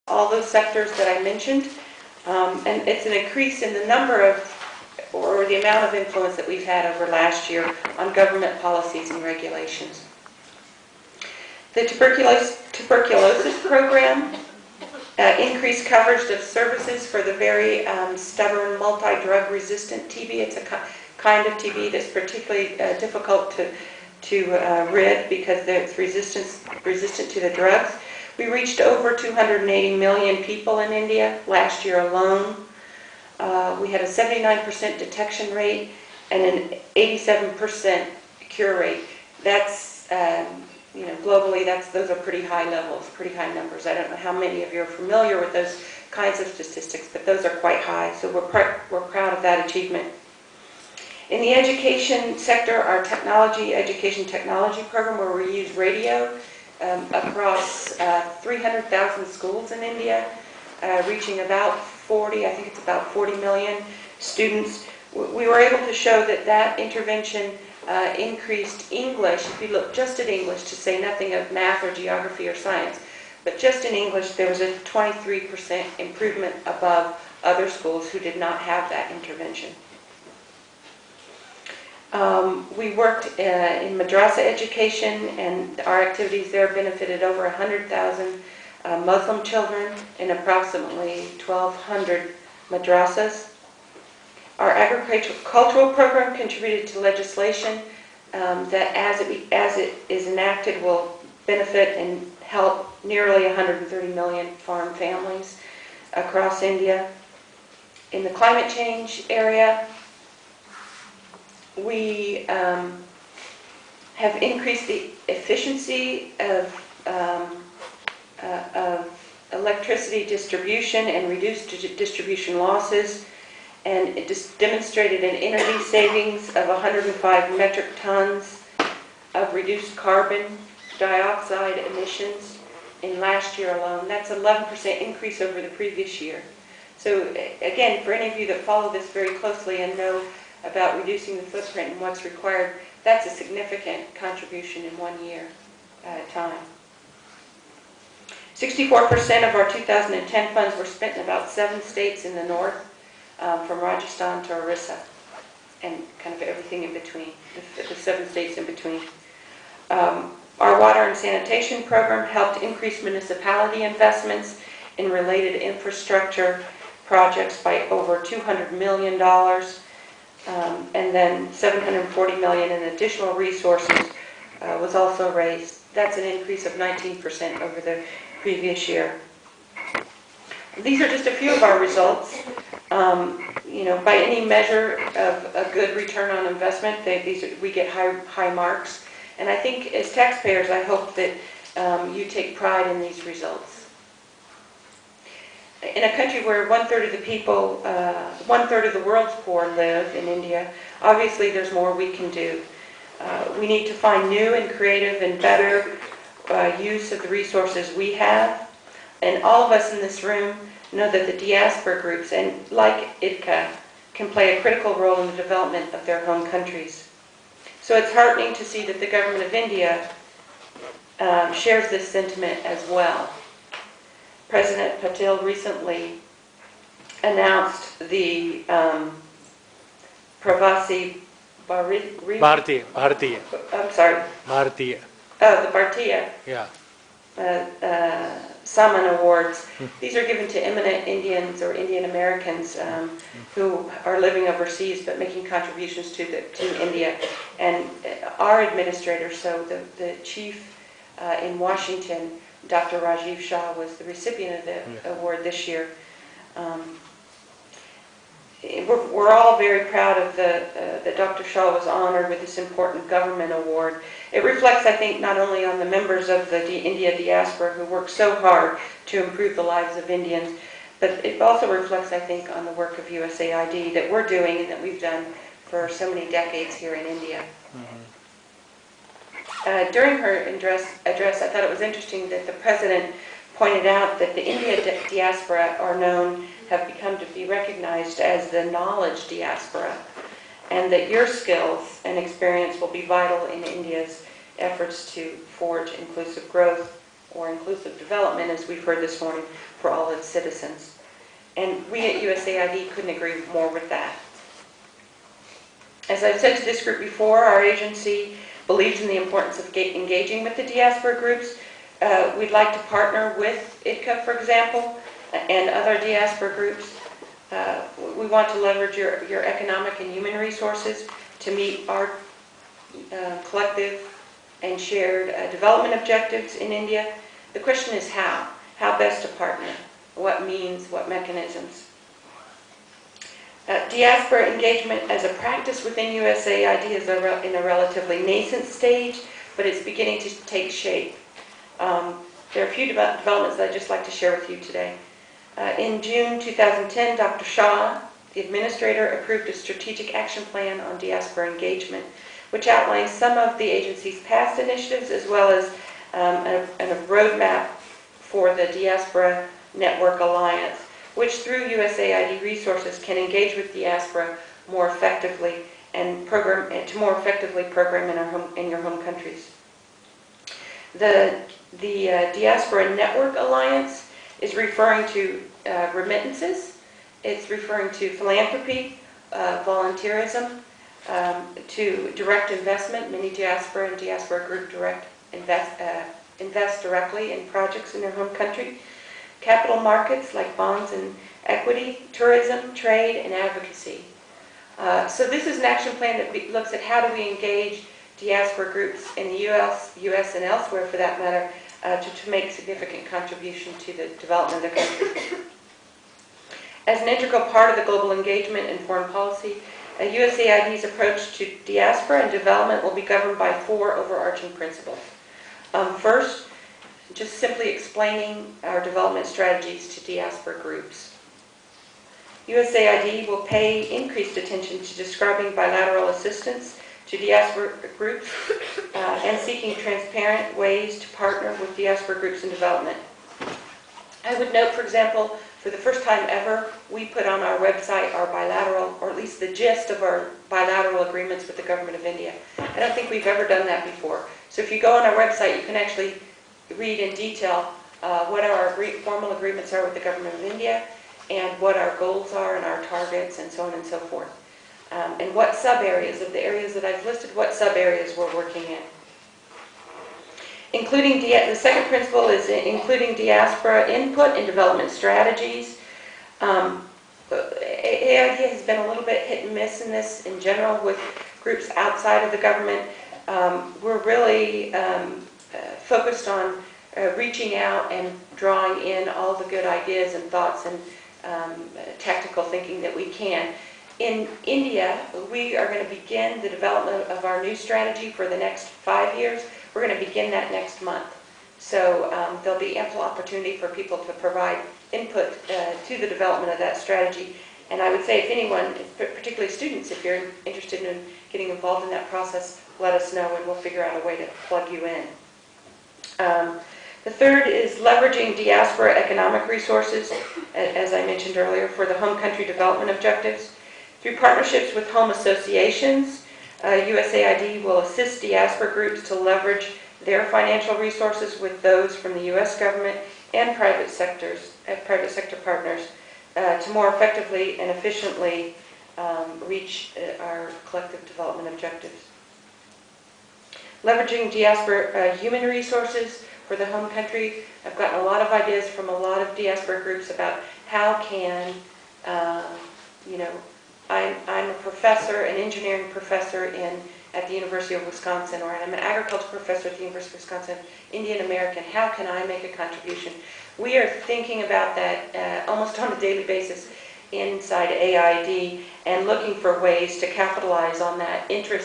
all those sectors that I mentioned, and it's an increase in the number of, or the amount of influence that we've had over last year on government policies and regulations. The tuberculosis program increased coverage of services for the very stubborn multi-drug resistant TB. It's a kind of TB that's particularly difficult to rid because it's resistant to the drugs. We reached over 280 million people in India last year alone. We had a 79% detection rate and an 87% cure rate. That's, globally, those are pretty high levels, pretty high numbers. I don't know how many of you are familiar with those kinds of statistics, but those are quite high, so we're proud of that achievement. In the education sector, our education technology program, where we use radio across 300,000 schools in India, reaching about 40 million students. We were able to show that intervention increased English. If you look just at English, to say nothing of math or geography or science, but just in English, there was a 23% improvement above other schools who did not have that intervention. We worked in madrasa education, and our activities there benefited over 100,000 Muslim children in approximately 1,200 madrasas. Our agricultural program contributed to legislation that, as it is enacted, will benefit and help nearly 130 million farm families across India. In the climate change area, we have increased the efficiency of electricity distribution and reduced distribution losses, and it just demonstrated an energy savings of 105 metric tons of reduced carbon dioxide emissions in last year alone. That's an 11% increase over the previous year. So again, for any of you that follow this very closely and know about reducing the footprint and what's required, that's a significant contribution in 1 year time. 64% of our 2010 funds were spent in about 7 states in the north, from Rajasthan to Orissa, and kind of everything in between, the 7 states in between. Our water and sanitation program helped increase municipality investments in related infrastructure projects by over $200 million. And then $740 million in additional resources was also raised. That's an increase of 19% over the previous year. These are just a few of our results. By any measure of a good return on investment, we get high marks. And I think as taxpayers, I hope that you take pride in these results. In a country where 1/3 of the people, 1/3 of the world's poor live in India, obviously there's more we can do. We need to find new and creative and better use of the resources we have. And all of us in this room know that the diaspora groups, and like IDCA, can play a critical role in the development of their home countries. So it's heartening to see that the government of India shares this sentiment as well. President Patel recently announced the Pravasi Bharatiya. I'm sorry. Bharatiya. Oh, the Bharatiya. Yeah. Saman Awards. These are given to eminent Indians or Indian Americans who are living overseas but making contributions to India. And our administrator, so the chief in Washington, Dr. Rajiv Shah, was the recipient of the award this year. We're all very proud of that Dr. Shah was honored with this important government award. It reflects, I think, not only on the members of the India diaspora who work so hard to improve the lives of Indians, but it also reflects, I think, on the work of USAID that we're doing and that we've done for so many decades here in India. During her address, I thought it was interesting that the President pointed out that the India diaspora have become to be recognized as the knowledge diaspora, and that your skills and experience will be vital in India's efforts to forge inclusive growth or inclusive development, as we've heard this morning, for all its citizens. And we at USAID couldn't agree more with that. As I've said to this group before, our agency believes in the importance of engaging with the diaspora groups. We'd like to partner with ITCA, for example, and other diaspora groups. We want to leverage your economic and human resources to meet our collective and shared development objectives in India. The question is how. How best to partner? What means, what mechanisms? Diaspora engagement as a practice within USAID is in a relatively nascent stage, but it's beginning to take shape. There are a few developments that I'd just like to share with you today. In June 2010, Dr. Shah, the administrator, approved a strategic action plan on diaspora engagement, which outlines some of the agency's past initiatives as well as a roadmap for the Diaspora Network Alliance, which through USAID resources can engage with diaspora more effectively and to more effectively program in your home countries. The Diaspora Network Alliance is referring to remittances. It's referring to philanthropy, volunteerism, to direct investment. Many diaspora and diaspora group invest directly in projects in their home country. Capital markets like bonds and equity, tourism, trade, and advocacy. So this is an action plan that looks at how do we engage diaspora groups in the U.S. and elsewhere, for that matter, to make significant contribution to the development of the country. As an integral part of the global engagement in foreign policy, USAID's approach to diaspora and development will be governed by 4 overarching principles. First, just simply explaining our development strategies to diaspora groups. USAID will pay increased attention to describing bilateral assistance to diaspora groups and seeking transparent ways to partner with diaspora groups in development. I would note, for example, for the first time ever, we put on our website our bilateral, or at least the gist of our bilateral agreements with the government of India. I don't think we've ever done that before. So if you go on our website, you can actually read in detail what our formal agreements are with the government of India and what our goals are and our targets and so on and so forth. And what sub-areas of the areas that I've listed, what sub-areas we're working in. The second principle is including diaspora input in development strategies. AID has been a little bit hit and miss in this in general with groups outside of the government. We're really focused on reaching out and drawing in all the good ideas and thoughts and tactical thinking that we can. In India, we are going to begin the development of our new strategy for the next 5 years. We're going to begin that next month. So there'll be ample opportunity for people to provide input to the development of that strategy. And I would say if anyone, particularly students, if you're interested in getting involved in that process, let us know and we'll figure out a way to plug you in. The third is leveraging diaspora economic resources, as I mentioned earlier, for the home country development objectives. Through partnerships with home associations, USAID will assist diaspora groups to leverage their financial resources with those from the U.S. government and private sector partners to more effectively and efficiently reach our collective development objectives. Leveraging diaspora human resources for the home country. I've gotten a lot of ideas from a lot of diaspora groups about how can, I'm a professor, an engineering professor at the University of Wisconsin, or I'm an agriculture professor at the University of Wisconsin, Indian American. How can I make a contribution? We are thinking about that almost on a daily basis inside AID and looking for ways to capitalize on that interest